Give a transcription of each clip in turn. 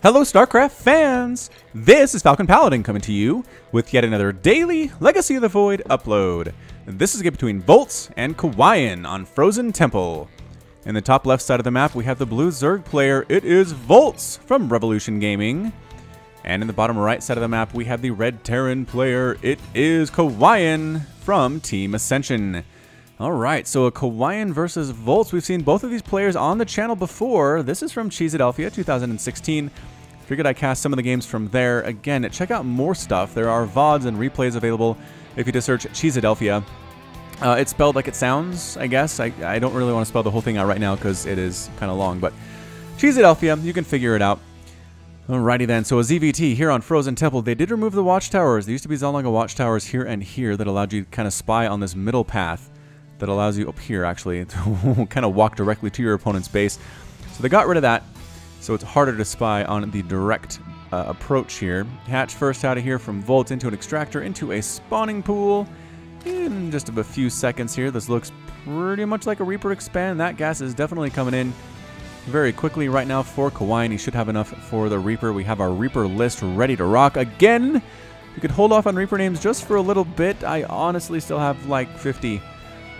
Hello StarCraft fans! This is Falcon Paladin coming to you with yet another daily Legacy of the Void upload. This is a game between Voltz and Kawaiian on Frozen Temple. In the top left side of the map we have the blue Zerg player, it is Voltz from Revolution Gaming. And in the bottom right side of the map we have the red Terran player, it is Kawaiian from Team Ascension. Alright, so a Kawaiian versus Voltz. We've seen both of these players on the channel before. This is from Cheeseadelphia 2016. Figured I'd cast some of the games from there. Again, check out more stuff. There are VODs and replays available if you just search Cheeseadelphia. It's spelled like it sounds, I guess. I don't really want to spell the whole thing out right now because it is kind of long, but Cheeseadelphia, you can figure it out. Alrighty then, so a ZVT here on Frozen Temple. They did remove the watchtowers. There used to be Zalaga watchtowers here and here that allowed you to kind of spy on this middle path. That allows you up here, actually, to kind of walk directly to your opponent's base. So they got rid of that, so it's harder to spy on the direct approach here. Hatch first out of here from Voltz into an extractor, into a spawning pool. In just a few seconds here, this looks pretty much like a Reaper expand. That gas is definitely coming in very quickly right now for Kawaiian. He should have enough for the Reaper. We have our Reaper list ready to rock again. We could hold off on Reaper names just for a little bit. I honestly still have like 50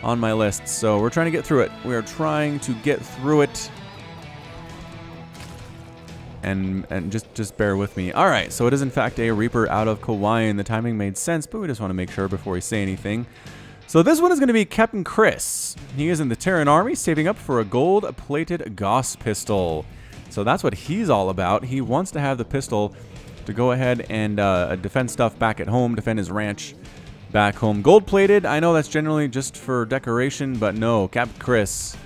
on my list, so we're trying to get through it. We are trying to get through it, and just bear with me. All right, so it is in fact a Reaper out of Kawaiian. The timing made sense, but we just want to make sure before we say anything. So this one is going to be Captain Chris. He is in the Terran army, saving up for a gold-plated Gauss pistol. So that's what he's all about. He wants to have the pistol to go ahead and defend stuff back at home, defend his ranch back home. Gold-plated, I know that's generally just for decoration, but no, Captain Chris,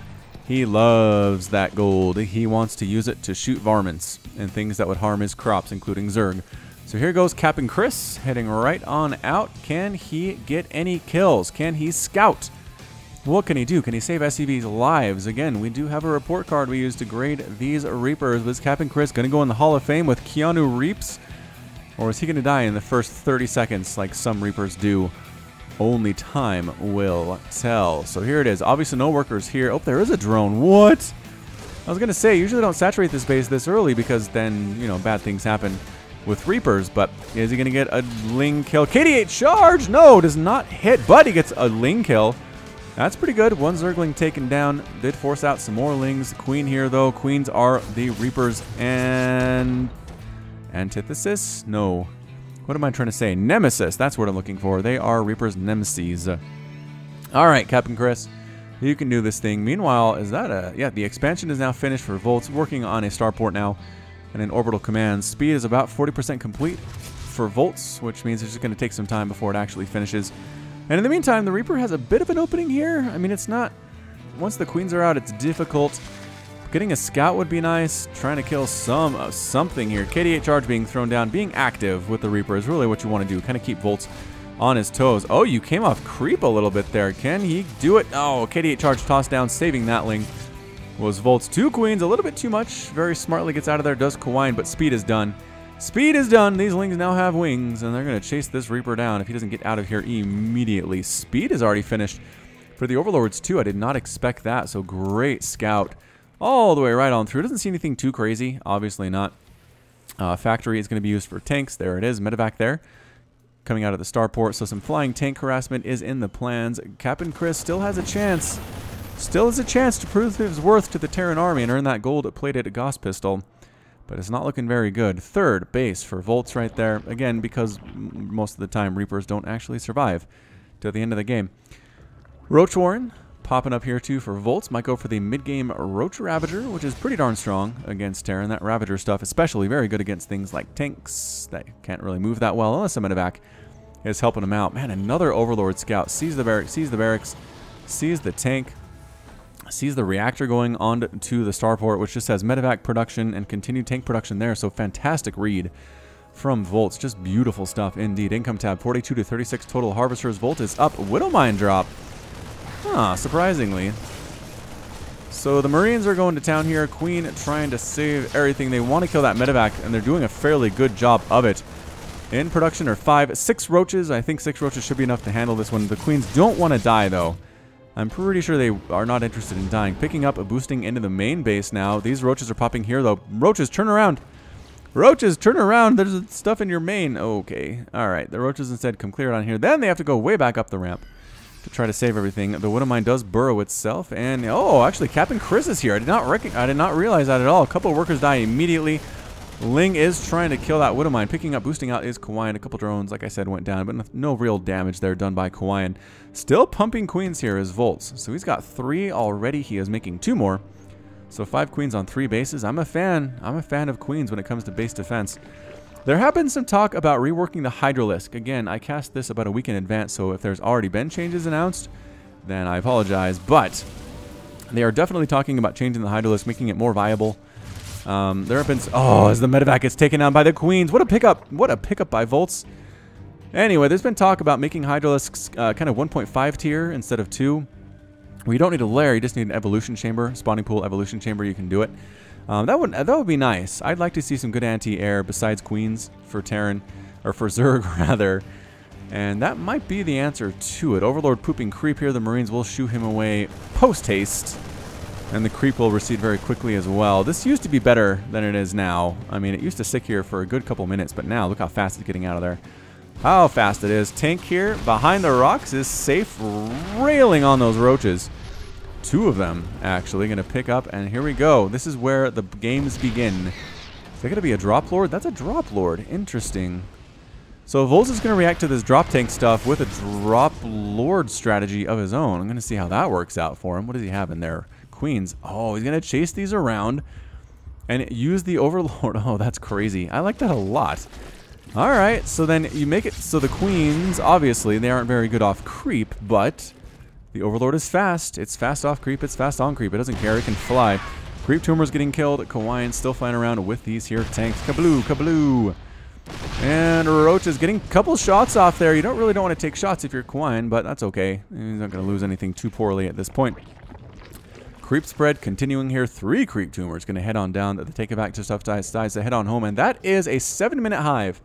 he loves that gold. He wants to use it to shoot varmints and things that would harm his crops, including Zerg. So here goes Captain Chris, heading right on out. Can he get any kills? Can he scout? What can he do? Can he save SCV's lives? Again, we do have a report card we use to grade these Reapers. Was Captain Chris going to go in the Hall of Fame with Keanu Reeves? Or is he going to die in the first 30 seconds like some Reapers do? Only time will tell. So here it is. Obviously no workers here. Oh, there is a drone. What? I was going to say, usually don't saturate this base this early because then, you know, bad things happen with Reapers. But is he going to get a Ling kill? KD8 charge! No, does not hit, but he gets a Ling kill. That's pretty good. One Zergling taken down. Did force out some more Lings. Queen here, though. Queens are the Reapers and antithesis? No. What am I trying to say? Nemesis. That's what I'm looking for. They are Reaper's nemesis. Alright, Captain Chris. You can do this thing. Meanwhile, is that a... Yeah, the expansion is now finished for Voltz. Working on a starport now and an orbital command. Speed is about 40% complete for Voltz, which means it's just going to take some time before it actually finishes. And in the meantime, the Reaper has a bit of an opening here. I mean, it's not... Once the queens are out, it's difficult. Getting a scout would be nice. Trying to kill something here. KD8 charge being thrown down. Being active with the Reaper is really what you want to do. Kind of keep Voltz on his toes. Oh, you came off creep a little bit there. Can he do it? Oh, KD8 charge tossed down, saving that Ling. Was Voltz. Two queens, a little bit too much. Very smartly gets out of there. Does Kawaiian, but speed is done. Speed is done. These Lings now have wings, and they're going to chase this Reaper down if he doesn't get out of here immediately. Speed is already finished for the Overlords, too. I did not expect that, so great scout. All the way right on through. Doesn't see anything too crazy. Obviously not. Factory is going to be used for tanks. There it is. Medevac there. Coming out of the starport. So some flying tank harassment is in the plans. Captain Chris still has a chance. Still has a chance to prove his worth to the Terran army and earn that gold-plated Gauss pistol. But it's not looking very good. Third base for Voltz right there. Again, because most of the time Reapers don't actually survive to the end of the game. Roach Warren popping up here too for Voltz. Might go for the mid-game Roach Ravager, which is pretty darn strong against Terran. That Ravager stuff especially very good against things like tanks that can't really move that well unless a medevac is helping them out. Man, another Overlord scout. Sees the barracks, sees the tank, sees the reactor going on to the starport, which just says medevac production and continued tank production there. So fantastic read from Voltz. Just beautiful stuff indeed. Income tab 42 to 36 total harvesters. Voltz is up. Widowmine drop. Huh, surprisingly. So the Marines are going to town here. Queen trying to save everything. They want to kill that medevac, and they're doing a fairly good job of it. In production are 6 roaches. I think 6 roaches should be enough to handle this one. The queens don't want to die, though. I'm pretty sure they are not interested in dying. Picking up a boosting into the main base now. These roaches are popping here, though. Roaches, turn around. Roaches, turn around. There's stuff in your main. Okay. All right. The roaches instead come clear down here. Then they have to go way back up the ramp to try to save everything. The Widowmine does burrow itself. And, oh, actually, Captain Chris is here. I did not realize that at all. A couple of workers die immediately. Ling is trying to kill that Widowmine. Picking up, boosting out is Kawaiian. A couple drones, like I said, went down. But no real damage there done by Kawaiian. Still pumping queens here is Voltz. So he's got 3 already. He is making 2 more. So 5 queens on 3 bases. I'm a fan. I'm a fan of queens when it comes to base defense. There have been some talk about reworking the Hydralisk. Again, I cast this about a week in advance, so if there's already been changes announced, then I apologize. But they are definitely talking about changing the Hydralisk, making it more viable. There have been... Oh, as the medevac gets taken down by the queens. What a pickup. What a pickup by Voltz. Anyway, there's been talk about making Hydralisks kind of 1.5 tier instead of 2. Well, you don't need a lair, you just need an evolution chamber, spawning pool evolution chamber, you can do it. That would be nice. I'd like to see some good anti-air besides queens for Terran, or for Zerg rather. And that might be the answer to it. Overlord pooping creep here, the Marines will shoo him away post-haste. And the creep will recede very quickly as well. This used to be better than it is now. I mean, it used to sit here for a good couple minutes, but now look how fast it's getting out of there. How fast it is. Tank here behind the rocks is safe, railing on those roaches. 2 of them actually going to pick up, and here we go. This is where the games begin. Is that going to be a drop lord? That's a drop lord. Interesting. So Voltz is going to react to this drop tank stuff with a drop lord strategy of his own. I'm going to see how that works out for him. What does he have in there? Queens. Oh, he's going to chase these around and use the overlord. Oh, that's crazy. I like that a lot. Alright, so then you make it so the queens, obviously, they aren't very good off creep, but the overlord is fast. It's fast off creep, it's fast on creep. It doesn't care, it can fly. Creep tumor's getting killed. Kawaiian still flying around with these here tanks. Kabloo, kabloo. And Roach is getting a couple shots off there. You don't want to take shots if you're Kawaiian, but that's okay. He's not going to lose anything too poorly at this point. Creep spread continuing here. 3 creep tumors going to head on down. The take it back to stuff dies to head on home, and that is a 7-minute hive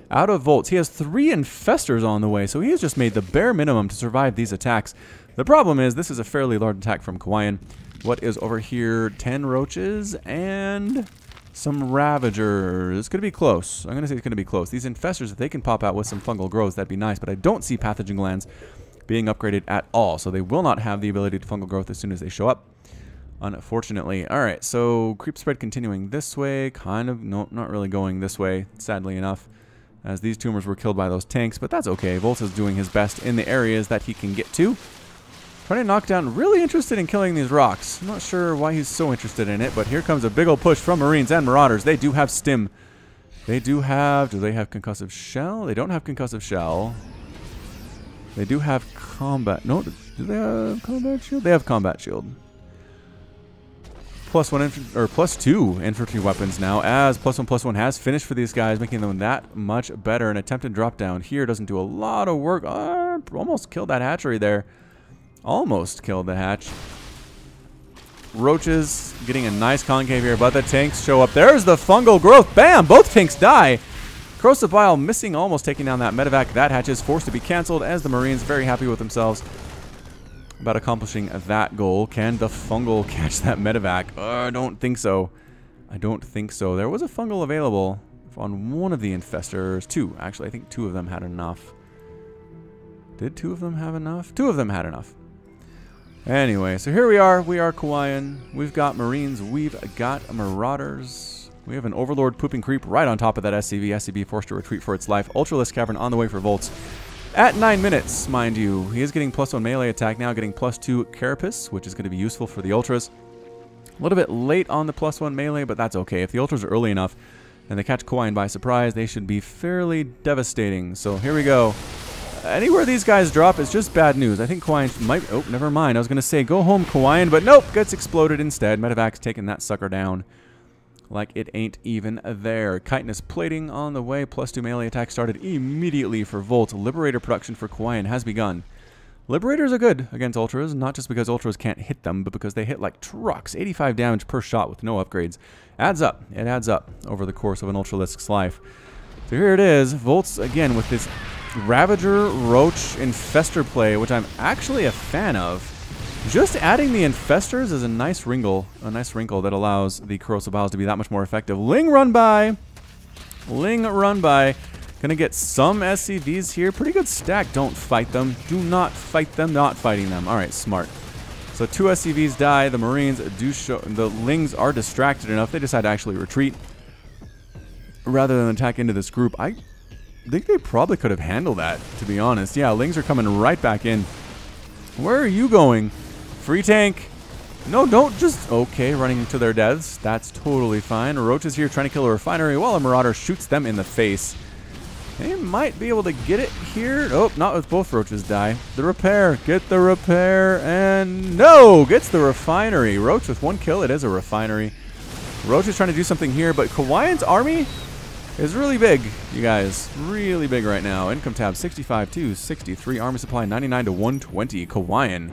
out of Voltz. He has 3 infestors on the way, so he has just made the bare minimum to survive these attacks. The problem is this is a fairly large attack from Kawaiian. What is over here? 10 roaches and some ravagers. It's going to be close. I'm going to say it's going to be close. These infestors, if they can pop out with some fungal growth, that'd be nice, but I don't see pathogen glands being upgraded at all, so they will not have the ability to fungal growth as soon as they show up, unfortunately. Alright, so creep spread continuing this way, kind of, no, not really going this way, sadly enough, as these tumors were killed by those tanks, but that's okay. Voltz is doing his best in the areas that he can get to. Trying to knock down, really interested in killing these rocks. I'm not sure why he's so interested in it, but here comes a big old push from Marines and Marauders. They do have stim. They do have, do they have concussive shell? They don't have concussive shell. They do have combat, no, do they have combat shield? They have combat shield. +1 or +2 infantry weapons now, as +1/+1 has finished for these guys, making them that much better. An attempted drop down here doesn't do a lot of work. Almost killed that hatchery there. Almost killed the hatch. Roaches getting a nice concave here, but the tanks show up. There's the fungal growth. Bam! Both tanks die. Corrosive Bile missing, almost taking down that medevac. That hatch is forced to be canceled, as the Marines very happy with themselves about accomplishing that goal. Can the fungal catch that medevac? I don't think so. I don't think so. There was a fungal available on one of the infestors. 2, actually. I think 2 of them had enough. Did 2 of them have enough? 2 of them had enough. Anyway, so here we are. We are Kawaiian. We've got Marines. We've got Marauders. We have an Overlord pooping creep right on top of that SCV. SCV forced to retreat for its life. Ultralisk Cavern on the way for Voltz. At 9 minutes, mind you. He is getting +1 melee attack now, getting +2 Carapace, which is going to be useful for the Ultras. A little bit late on the +1 melee, but that's okay. If the Ultras are early enough and they catch Kawaiian by surprise, they should be fairly devastating. So here we go. Anywhere these guys drop is just bad news. I think Kawaiian might... Oh, never mind. I was going to say go home, Kawaiian, but nope, gets exploded instead. Medevac's taking that sucker down like it ain't even there. Chitinous plating on the way. +2 melee attack started immediately for Voltz. Liberator production for Kawaiian has begun. Liberators are good against Ultras, not just because Ultras can't hit them, but because they hit like trucks. 85 damage per shot with no upgrades. Adds up. It adds up over the course of an Ultralisk's life. So here it is. Voltz, again, with this Ravager, Roach, Infestor play, which I'm actually a fan of. Just adding the Infestors is a nice wrinkle that allows the Corrosive Biles to be that much more effective. Ling run by. Ling run by. Gonna get some SCVs here. Pretty good stack. Don't fight them. Do not fight them. Not fighting them. All right, smart. So 2 SCVs die. The Marines do show. The Lings are distracted enough. They decide to actually retreat rather than attack into this group. I think they probably could have handled that, to be honest. Yeah, Lings are coming right back in. Where are you going? Free tank. No, don't just... Okay, running into their deaths. That's totally fine. Roach is here trying to kill a refinery while a Marauder shoots them in the face. They might be able to get it here. Oh, not with both Roaches die. The repair. Get the repair. And no! Gets the refinery. Roach with 1 kill. It is a refinery. Roach is trying to do something here, but Kawaiian's army is really big, you guys. Really big right now. Income tab 65 to 63. Army supply 99 to 120. Kawaiian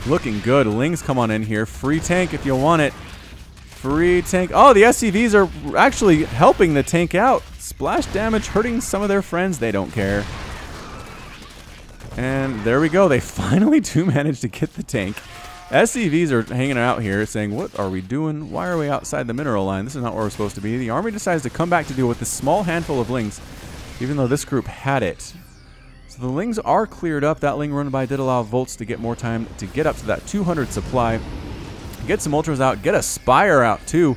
looking good. Lings come on in here. Free tank if you want it. Free tank. Oh, the SCVs are actually helping the tank out. Splash damage hurting some of their friends. They don't care. And there we go. They finally do manage to get the tank. SCVs are hanging out here saying, what are we doing? Why are we outside the mineral line? This is not where we're supposed to be. The army decides to come back to deal with this small handful of Lings, even though this group had it. So the Lings are cleared up. That Ling run by did allow Voltz to get more time to get up to that 200 supply. Get some Ultras out. Get a Spire out too.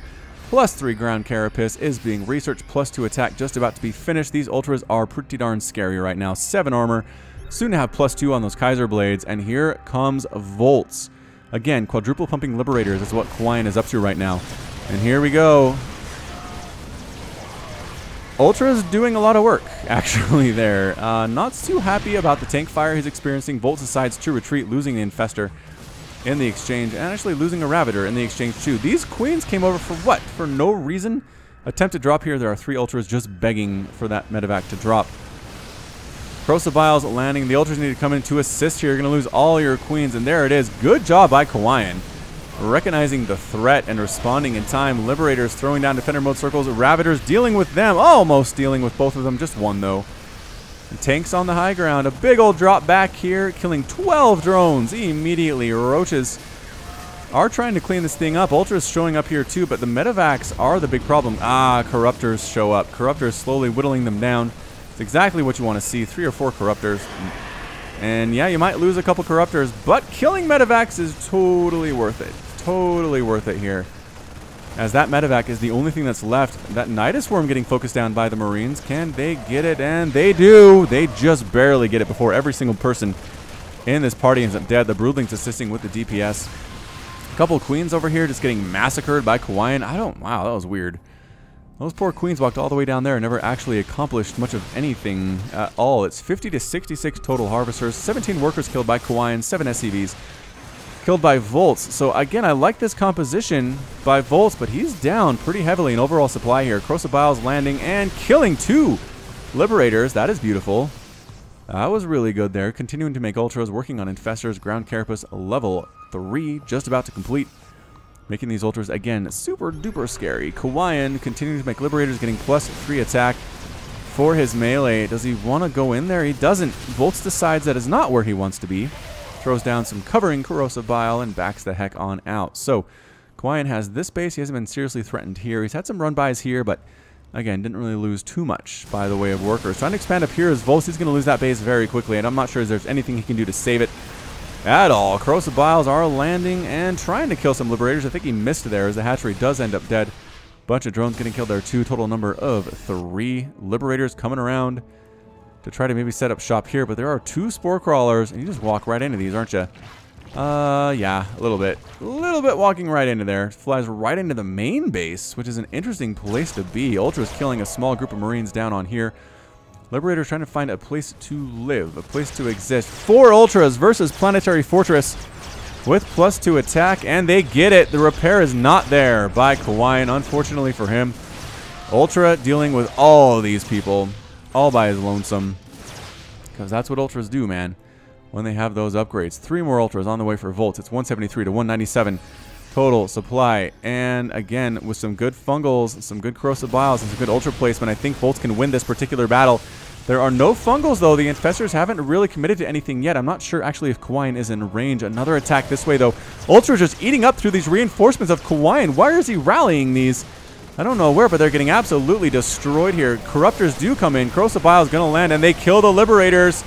+3 ground carapace is being researched. +2 attack just about to be finished. These Ultras are pretty darn scary right now. 7 armor. Soon to have +2 on those Kaiser blades. And here comes Voltz. Again, quadruple pumping Liberators is what Kawaiian is up to right now. And here we go. Ultra's doing a lot of work, actually, there. Not too happy about the tank fire he's experiencing. Voltz decides to retreat, losing the Infestor in the exchange, and actually losing a Ravageur in the exchange, too. These Queens came over for what? For no reason? Attempt to drop here. There are 3 Ultras just begging for that medevac to drop. Crosabile's landing. The Ultras need to come in to assist here. You're going to lose all your Queens, and there it is. Good job by Kawaiian. Recognizing the threat and responding in time. Liberators throwing down Defender mode circles. Ravageurs dealing with them. Almost dealing with both of them. Just one, though. And tanks on the high ground. A big old drop back here. Killing 12 drones immediately. Roaches are trying to clean this thing up. Ultras showing up here, too, but the medevacs are the big problem. Corruptors show up. Corruptors slowly whittling them down. It's exactly what you want to see. 3 or 4 Corruptors. And yeah, you might lose a couple Corruptors, but killing medevacs is totally worth it. Totally worth it here. As that medevac is the only thing that's left. That Nidus Worm getting focused down by the Marines. Can they get it? And they do. They just barely get it before every single person in this party ends up dead. The Broodlings assisting with the DPS. A couple Queens over here just getting massacred by Kawaiian. Wow, that was weird. Those poor Queens walked all the way down there and never actually accomplished much of anything at all. It's 50 to 66 total Harvesters, 17 workers killed by Kawaiian, 7 SCVs killed by Voltz. So again, I like this composition by Voltz, but he's down pretty heavily in overall supply here. Crosabile's landing and killing 2 Liberators. That is beautiful. That was really good there. Continuing to make Ultras, working on Infestors, Ground Carapace level 3, just about to complete. Making these Ultras, again, super duper scary. Kawaiian continuing to make Liberators, getting +3 attack for his melee. Does he want to go in there? He doesn't. Voltz decides that is not where he wants to be. Throws down some covering Corrosive Bile and backs the heck on out. So, Kawaiian has this base. He hasn't been seriously threatened here. He's had some run-bys here, but again, didn't really lose too much by the way of workers. Trying to expand up here is Voltz. He's going to lose that base very quickly, and I'm not sure if there's anything he can do to save it at all. Corrosive Biles are landing and trying to kill some Liberators. I think he missed there as the hatchery does end up dead. Bunch of drones getting killed there too. Total number of 3 Liberators coming around to try to maybe set up shop here. But there are 2 Spore Crawlers, and you just walk right into these, aren't you? Yeah, a little bit. A little bit walking right into there. Flies right into the main base, which is an interesting place to be. Ultra's killing a small group of Marines down on here. Liberator trying to find a place to live, a place to exist. 4 Ultras versus Planetary Fortress with +2 attack, and they get it. The repair is not there by Kawaiian, unfortunately for him. Ultra dealing with all of these people, all by his lonesome, because that's what Ultras do, man, when they have those upgrades. 3 more Ultras on the way for Voltz. It's 173 to 197 total supply, and again, with some good fungals, some good corrosive biles, and some good Ultra placement, I think Voltz can win this particular battle. There are no fungals, though. The Infestors haven't really committed to anything yet. I'm not sure, actually, if Kawaiian is in range. Another attack this way, though. Ultra just eating up through these reinforcements of Kawaiian. Why is he rallying these? I don't know where, but they're getting absolutely destroyed here. Corruptors do come in. Corrosive Bile is going to land, and they kill the Liberators.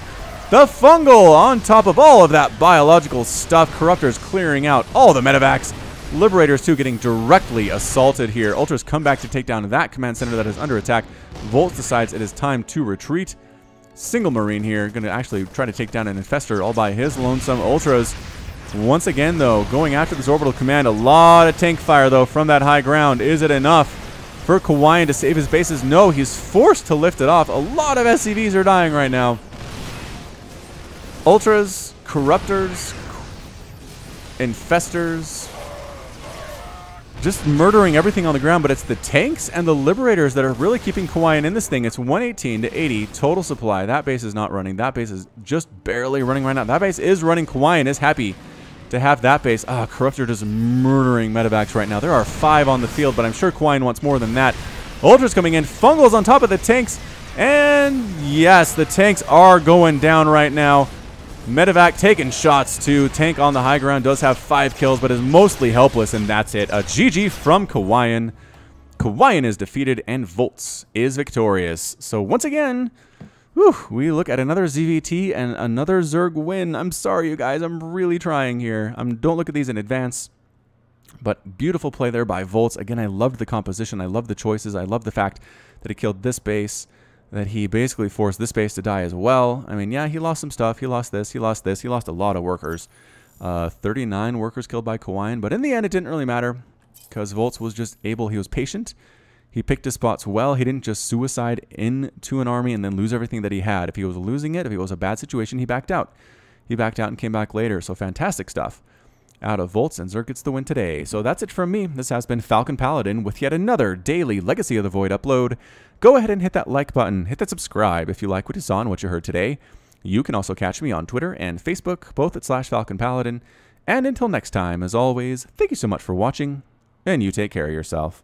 The Fungal on top of all of that biological stuff. Corruptors clearing out all the medevacs. Liberators, too, getting directly assaulted here. Ultras come back to take down that command center that is under attack. Voltz decides it is time to retreat. Single Marine here, going to actually try to take down an Infestor all by his lonesome. Ultras, once again, though, going after this orbital command. A lot of tank fire, though, from that high ground. Is it enough for Kawaiian to save his bases? No, he's forced to lift it off. A lot of SCVs are dying right now. Ultras, Corruptors, Infestors, just murdering everything on the ground, but it's the tanks and the Liberators that are really keeping Kawaiian in this thing. It's 118 to 80 total supply. That base is not running. That base is just barely running right now. That base is running. Kawaiian is happy to have that base. Corruptor just murdering medevacs right now. There are 5 on the field, but I'm sure Kawaiian wants more than that. Ultras coming in. Fungals on top of the tanks. And yes, the tanks are going down right now. Medevac taking shots too. Tank on the high ground does have 5 kills, but is mostly helpless, and that's it. A GG from Kawaiian. Kawaiian is defeated, and Voltz is victorious. So once again, we look at another ZVT and another Zerg win. I'm sorry, you guys. I'm really trying here. Don't look at these in advance. But beautiful play there by Voltz. Again, I loved the composition. I loved the choices. I love the fact that he killed this base, that he basically forced this base to die as well. I mean, yeah, he lost some stuff. He lost this. He lost this. He lost a lot of workers. 39 workers killed by Kawaiian. But in the end, it didn't really matter because Voltz was just able. He was patient. He picked his spots well. He didn't just suicide into an army and then lose everything that he had. If he was losing it, if it was a bad situation, he backed out. He backed out and came back later. So fantastic stuff out of Voltz, and Zerg gets the win today. So that's it from me. This has been Falcon Paladin with yet another daily Legacy of the Void upload. Go ahead and hit that like button. Hit that subscribe if you like what you saw and what you heard today. You can also catch me on Twitter and Facebook, both at /Falcon Paladin. And until next time, as always, thank you so much for watching, and you take care of yourself.